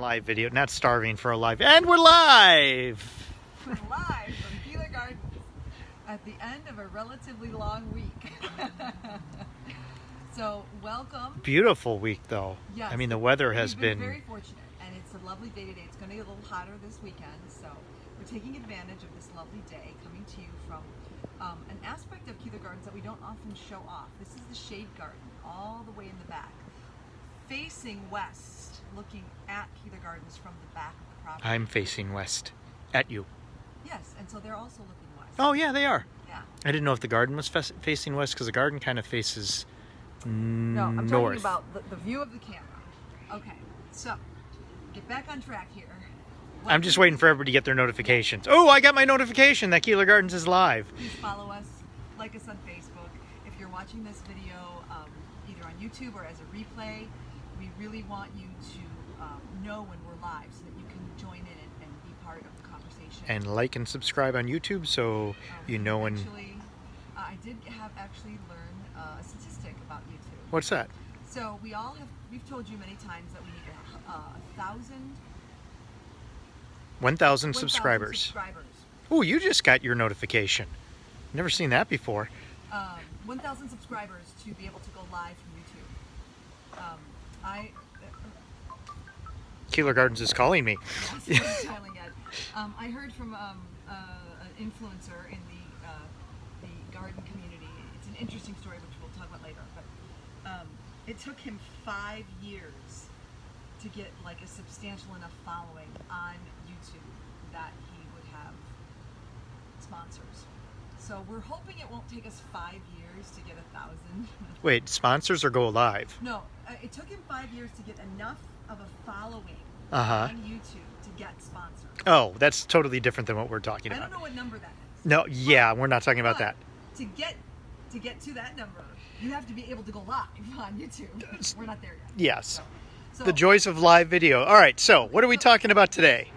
live video, not starving for a live, and we're live! We're live from Keeler Gardens at the end of a relatively long week. So, welcome. Beautiful week though. Yes, I mean, the weather has we've been been very fortunate, and it's a lovely day today. It's going to get a little hotter this weekend, so we're taking advantage of this lovely day, coming to you from an aspect of Keeler Gardens that we don't often show off. This is the shade garden, all the way in the back, facing west, looking at Keeler Gardens from the back of the property. I'm facing west at you. Yes, and so they're also looking west. Oh yeah, they are. Yeah. I didn't know if the garden was facing west, because the garden kind of faces No, I'm north. talking about the view of the camera. Okay, so get back on track here. I'm just waiting for everybody to get their notifications. Oh, I got my notification that Keeler Gardens is live. Please follow us, like us on Facebook. If you're watching this video either on YouTube or as a replay, we really want you to know when we're live so that you can join in and be part of the conversation. And like and subscribe on YouTube so you know when... Actually, I did actually learn a statistic about YouTube. What's that? So we've told you many times that we need 1,000 subscribers. Oh, you just got your notification. Never seen that before. 1,000 subscribers to be able to go live from YouTube. Keeler Gardens is calling me. Yes, I heard from an influencer in the garden community. It's an interesting story, which we'll talk about later. But it took him 5 years to get like a substantial enough following on YouTube that he would have sponsors. So we're hoping it won't take us 5 years to get 1,000. Wait, sponsors or go live? No, it took him 5 years to get enough of a following Uh-huh. on YouTube to get sponsors. Oh, that's totally different than what we're talking I about. don't know what number that is. No, yeah, we're not talking about that. To get to that number, you have to be able to go live on YouTube. We're not there yet. Yes. So The joys of live video. All right, so what are we talking about today?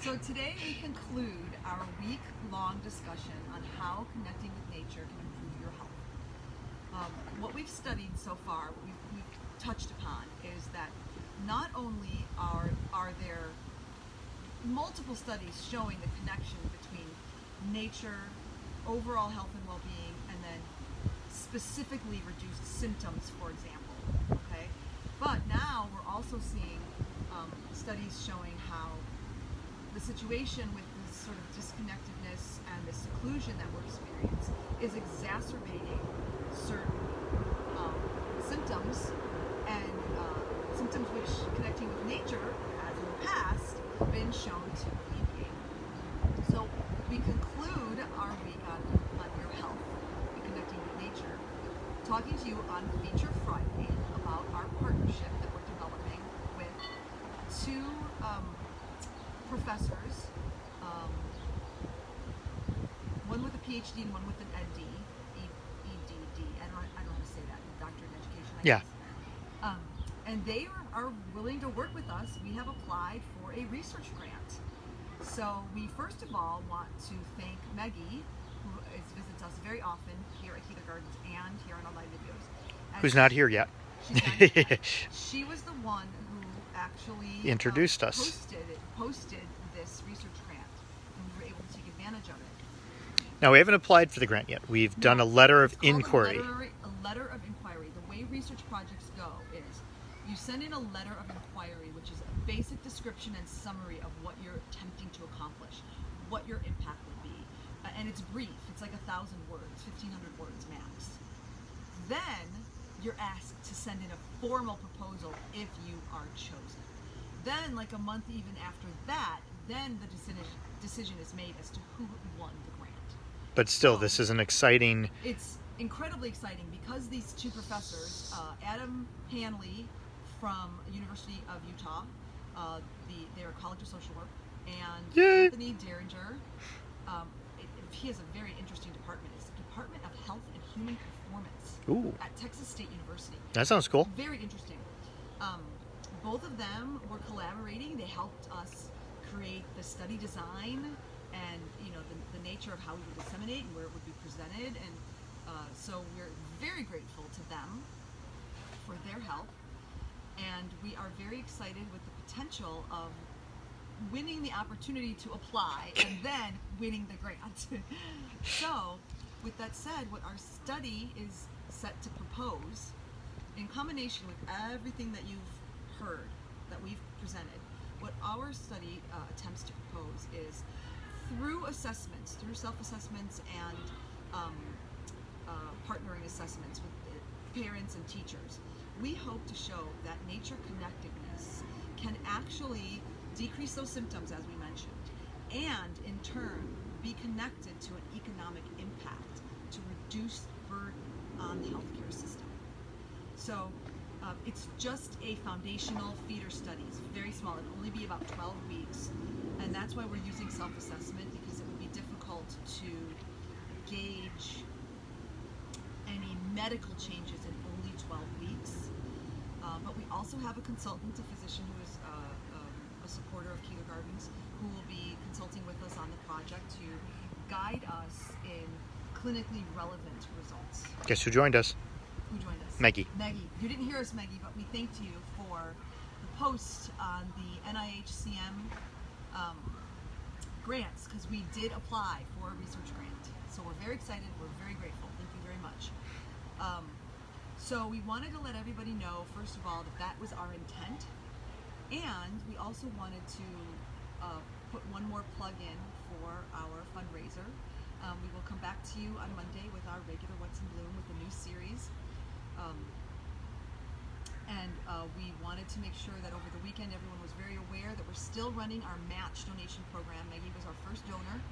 So today we conclude our week-long discussion on how connecting with nature can improve your health. What we've studied so far, what we've touched upon, is that not only are there multiple studies showing the connection between nature, overall health and well-being, and then specifically reduced symptoms, for example. Okay, but now we're also seeing studies showing how the situation with this sort of disconnectedness and the seclusion that we're experiencing is exacerbating certain symptoms, and symptoms which connecting with nature has in the past been shown to alleviate. So we conclude our week on your health and connecting with nature, talking to you on Feature Friday about our partnership that we're developing with two professors, one with a PhD and one with an EDD. I don't know how to say that, doctor in education, I Yeah. guess. And they are willing to work with us. We have applied for a research grant. So we first of all want to thank Maggie, who visits us very often here at Keeler Gardens and here on our live videos. And Who's not here yet? She's not here yet. She was the one who actually Introduced us. posted this research grant, and we were able to take advantage of it. Now, we haven't applied for the grant yet. We've done a letter of It's called inquiry. A letter of inquiry. The way research projects go is you send in a letter of inquiry, which is a basic description and summary of what you're attempting to accomplish, what your impact would be. And it's brief. It's like 1,000 words, 1,500 words max. Then you're asked to send in a formal proposal if you are chosen. Then, like a month even after that, then the decision is made as to who won the grant. But still, this is an exciting... It's incredibly exciting because these two professors, Adam Hanley from University of Utah, their College of Social Work, and Yay. Anthony Derringer, he has a very interesting department. It's the Department of Health and Human Performance Ooh, at Texas State University. that sounds cool. Very interesting. Both of them were collaborating. They helped us create the study design and the nature of how we would disseminate and where it would be presented. And so we're very grateful to them for their help. And we are very excited with the potential of winning the opportunity to apply and then winning the grant. So, with that said, what our study is set to propose, in combination with everything that you've heard, that we've presented, what our study attempts to propose is through assessments, through self-assessments and partnering assessments with parents and teachers, we hope to show that nature connectedness can actually decrease those symptoms, as we mentioned, and in turn be connected to an economic impact to reduce the burden on the healthcare system. So it's just a foundational feeder study. It's very small. It'll only be about 12 weeks, and that's why we're using self-assessment, because it would be difficult to gauge any medical changes in only 12 weeks. But we also have a consultant, a physician who is a supporter of Keeler Gardens, who will be consulting with us on the project to guide us in clinically relevant results. Guess who joined us? Who joined us? Maggie. Maggie. You didn't hear us, Maggie, but we thanked you for the post on the NIHCM grants, because we did apply for a research grant. So we're very excited. We're very grateful. Thank you very much. So we wanted to let everybody know, first of all, that that was our intent. And we also wanted to put one more plug in for our fundraiser. We will come back to you on Monday with our regular What's in Bloom with a new series. And we wanted to make sure that over the weekend everyone was very aware that we're still running our match donation program. Maggie was our first donor.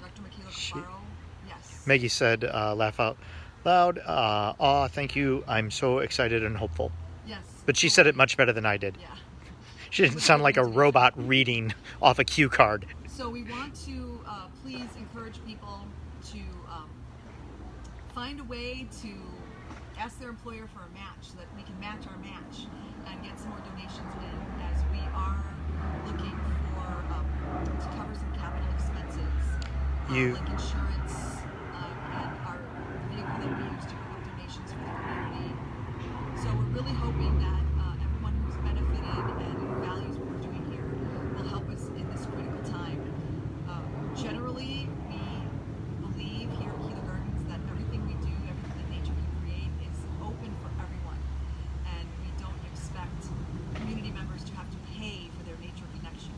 Dr. Cafaro, yes. Maggie said, laugh out loud, aw, thank you, I'm so excited and hopeful. Yes. But she said it much better than I did. Yeah. She didn't sound like a robot reading off a cue card. So we want to please encourage people to find a way to ask their employer for a match so that we can match our match and get some more donations in, as we are looking for to cover some capital expenses, like insurance and our vehicle that we use to pick up donations for the community. So we're really hoping that everyone who's benefited and who values what we're doing here will help us in this critical time. Generally, we believe here at Keeler Gardens that everything we do, everything that nature can create, is open for everyone, and we don't expect community members to have to pay for their nature connection.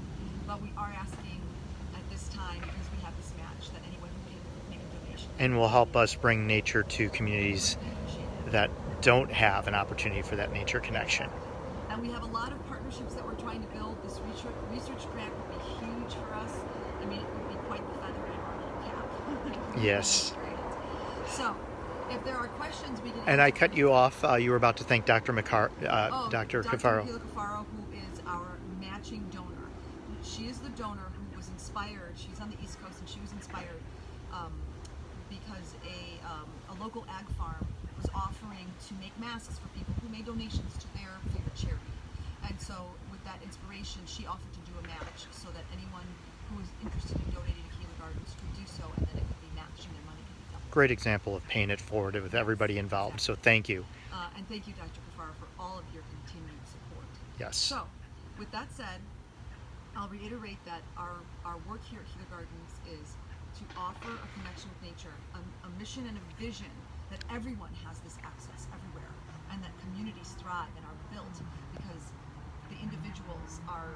But we are asking at this time, because we have this match, that anyone who can make a donation. And will help us bring nature to communities that don't have an opportunity for that nature connection. And we have a lot of partnerships that we're trying to build. This research grant would be huge for us. I mean, it would be quite the feather in our little cap. Yes. So, if there are questions, we can. And I cut you off. You were about to thank Dr. Dr. Cafaro. Dr. Cafaro, who is our matching donor. She is the donor who was inspired. She's on the East Coast, and she was inspired because a local ag farm was offering to make masks for people who made donations to their favorite charity. And so, with that inspiration, she offered to do a match so that anyone who was interested in donating to Keeler Gardens could do so, and then it could be matched and their money could be doubled. Great example of paying it forward with everybody involved. So thank you. And thank you, Dr. Cafaro, for all of your continued support. Yes. So, with that said, I'll reiterate that our work here at Keeler Gardens is to offer a connection with nature, a mission and a vision that everyone has this access everywhere, and that communities thrive and are built because the individuals are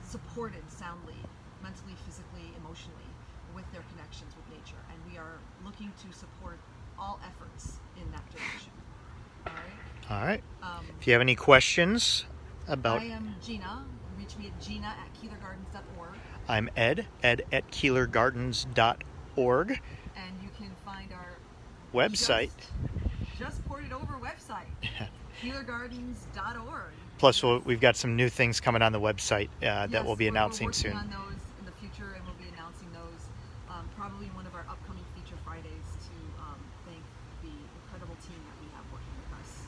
supported soundly, mentally, physically, emotionally, with their connections with nature. And we are looking to support all efforts in that direction. All right? All right. If you have any questions about... I am Gina. Reach me at gina@keelergardens.org. I'm Ed at keelergardens.org. And you can find our website. Just ported over website, keelergardens.org. Plus, we've got some new things coming on the website that we'll be announcing soon. We're working on those in the future, and we'll be announcing those probably in one of our upcoming Feature Fridays to thank the incredible team that we have working with us,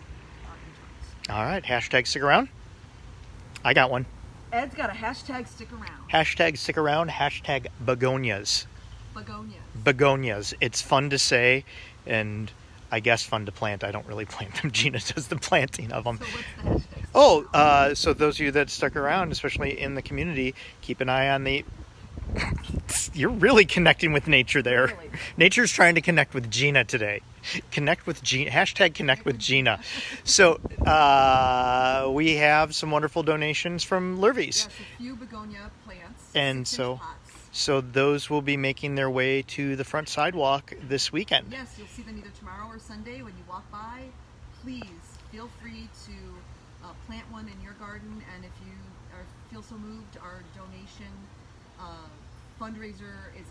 our interns. All right. Hashtag stick around. I got one. Ed's got a hashtag stick around. Hashtag stick around. Hashtag begonias. Begonias. Begonias. It's fun to say, and I guess fun to plant. I don't really plant them. Gina does the planting of them. So what's the hashtag? Oh, so those of you that stuck around, especially in the community, keep an eye on the... You're really connecting with nature there. Really. Nature's trying to connect with Gina today. Connect with Gina. Hashtag connect with Gina. So we have some wonderful donations from Lurvies. Yes, a few begonia plants. And 6-inch pots. So those will be making their way to the front sidewalk this weekend. Yes, you'll see them either tomorrow or Sunday when you walk by. Please feel free to plant one in your garden, and if you feel so moved, our donation fundraiser is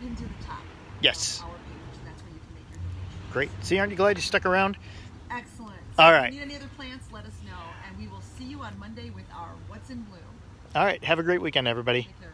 into the top Yes. of our page. That's where you can make your donation. Great. See, aren't you glad you stuck around? Excellent. All If right. you need any other plants, let us know, and we will see you on Monday with our What's in Bloom. All right. Have a great weekend, everybody. Take care.